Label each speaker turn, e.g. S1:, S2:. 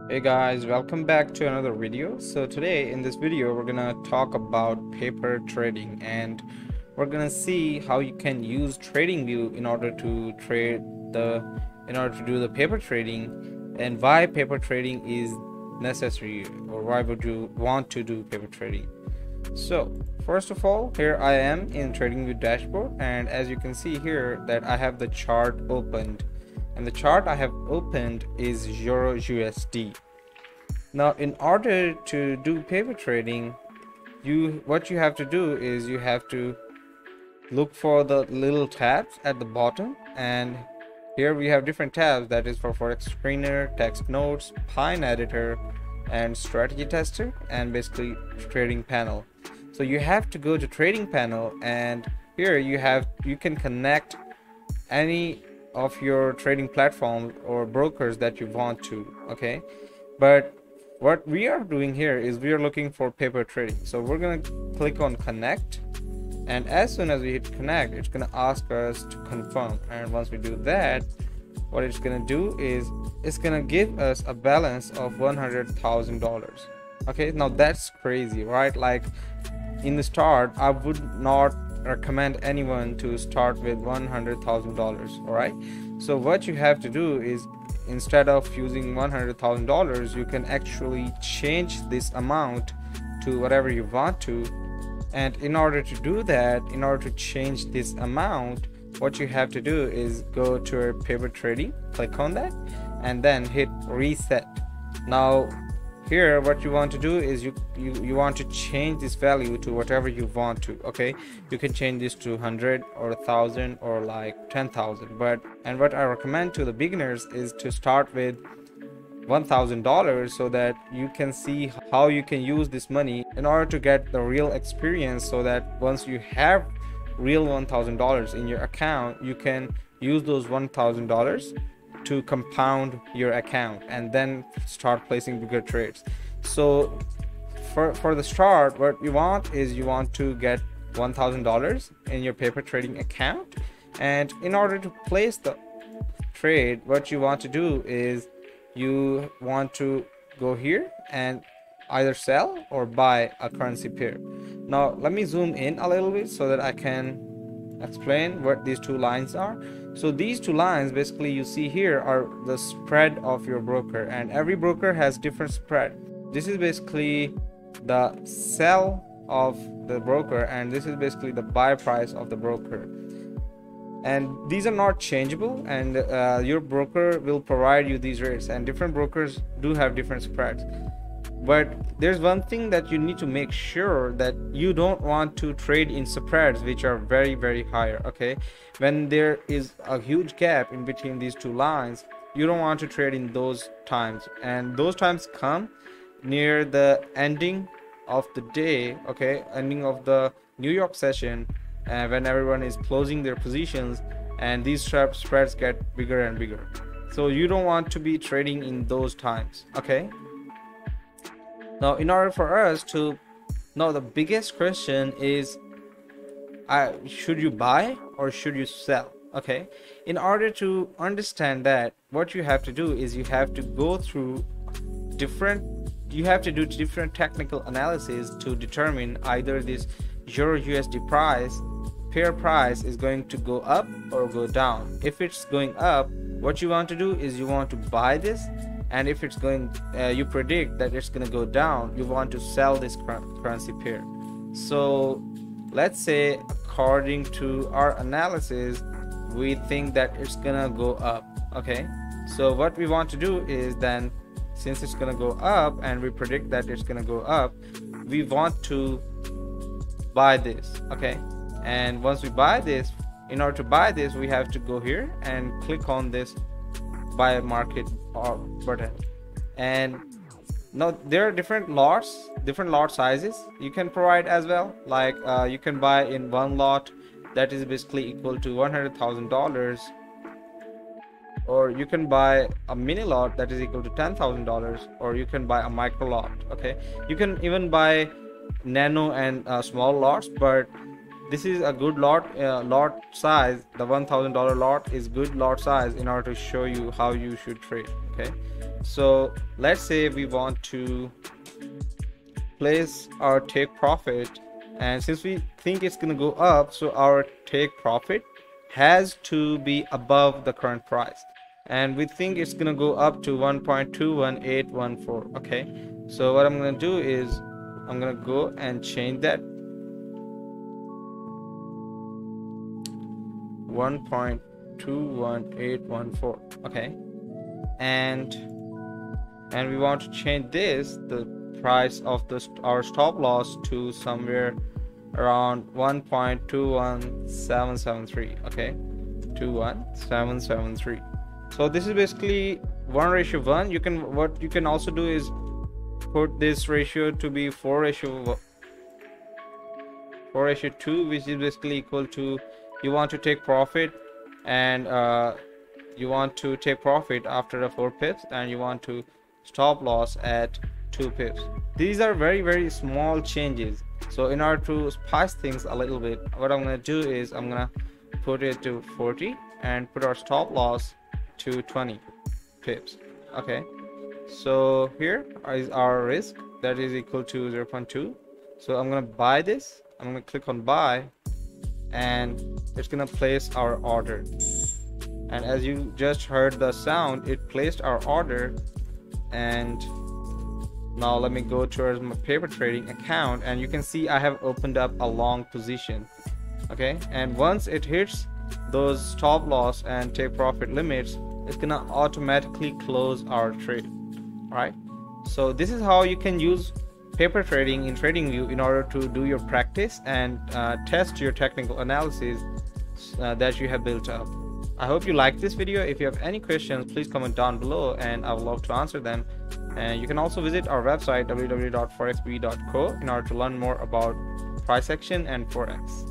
S1: Hey guys, welcome back to another video. So today in this video we're gonna talk about paper trading, and we're gonna see how you can use Tradingview in order to do the paper trading, and why paper trading is necessary, or why would you want to do paper trading. So first of all, here I am in Tradingview dashboard, and as you can see here that I have the chart opened, and the chart I have opened is Euro USD. Now in order to do paper trading, what you have to do is you have to look for the little tabs at the bottom, and here we have different tabs, that is for Forex Screener, Text Notes, Pine Editor, and Strategy Tester, and basically Trading Panel. So you have to go to Trading Panel, and here you can connect any of your trading platforms or brokers that you want to, okay? But what we are doing here is we are looking for paper trading. So we're going to click on connect, and as soon as we hit connect, it's going to ask us to confirm. And once we do that, what it's going to do is it's going to give us a balance of $100,000. Okay, now that's crazy, right? Like in the start, I would not recommend anyone to start with $100,000. all right, so what you have to do is, instead of using $100,000, you can actually change this amount to whatever you want to. And in order to do that, in order to change this amount, what you have to do is go to your paper trading, click on that, and then hit reset. Now here what you want to do is you want to change this value to whatever you want to. Okay, you can change this to 100 or 1,000 or like 10,000, and what I recommend to the beginners is to start with $1,000, so that you can see how you can use this money in order to get the real experience, so that once you have real $1,000 in your account, you can use those $1,000 to compound your account and then start placing bigger trades. So for the start, what you want is you want to get $1,000 in your paper trading account, and in order to place the trade, what you want to do is you want to go here and either sell or buy a currency pair. Now let me zoom in a little bit so that I can explain what these two lines are. So these two lines basically you see here are the spread of your broker, and every broker has different spread. This is basically the sell of the broker, and this is basically the buy price of the broker, and these are not changeable, and your broker will provide you these rates, and different brokers do have different spreads. But there's one thing that you need to make sure, that you don't want to trade in spreads which are very, very higher. Okay, when there is a huge gap in between these two lines, you don't want to trade in those times, and those times come near the ending of the day, okay, ending of the New York session, when everyone is closing their positions, and these spreads get bigger and bigger. So you don't want to be trading in those times. Okay, now in order for us to know, the biggest question is, should you buy or should you sell? Okay, in order to understand that, what you have to do is you have to go through different technical analysis to determine either this Euro USD pair price is going to go up or go down. If it's going up, what you want to do is you want to buy this, and if it's going you predict that it's going to go down, you want to sell this currency pair. So let's say according to our analysis, we think that it's gonna go up. Okay, so what we want to do is, then since it's gonna go up and we predict that it's gonna go up, we want to buy this. Okay, and once we buy this, in order to buy this, we have to go here and click on this buy market or button. And now there are different lot sizes you can provide as well. Like you can buy in one lot that is basically equal to $100,000, or you can buy a mini lot that is equal to $10,000, or you can buy a micro lot. Okay, you can even buy nano and small lots, but this is a good lot size. The $1,000 lot is good lot size in order to show you how you should trade. Okay, so let's say we want to place our take profit, and since we think it's going to go up, so our take profit has to be above the current price, and we think it's going to go up to 1.21814. okay, so what I'm going to do is I'm going to go and change that 1.21814. okay, and we want to change the price of our stop loss to somewhere around 1.21773. okay, 21773. so this is basically 1:1. What you can also do is put this ratio to be 4:2, which is basically equal to, you want to take profit, and you want to take profit after the 4 pips, and you want to stop loss at 2 pips. These are very small changes. So in order to spice things a little bit, what I'm going to do is I'm going to put it to 40 and put our stop loss to 20 pips. okay, so here is our risk, that is equal to 0.2. so I'm going to buy this. I'm going to click on buy, and it's going to place our order, and as you just heard the sound, it placed our order. And now let me go towards my paper trading account, and you can see I have opened up a long position. okay, and once it hits those stop loss and take profit limits, it's gonna automatically close our trade. All right, so this is how you can use paper trading in TradingView in order to do your practice and test your technical analysis that you have built up. I hope you liked this video. If you have any questions, please comment down below, and I would love to answer them. And you can also visit our website www.forexbee.co in order to learn more about price action and forex.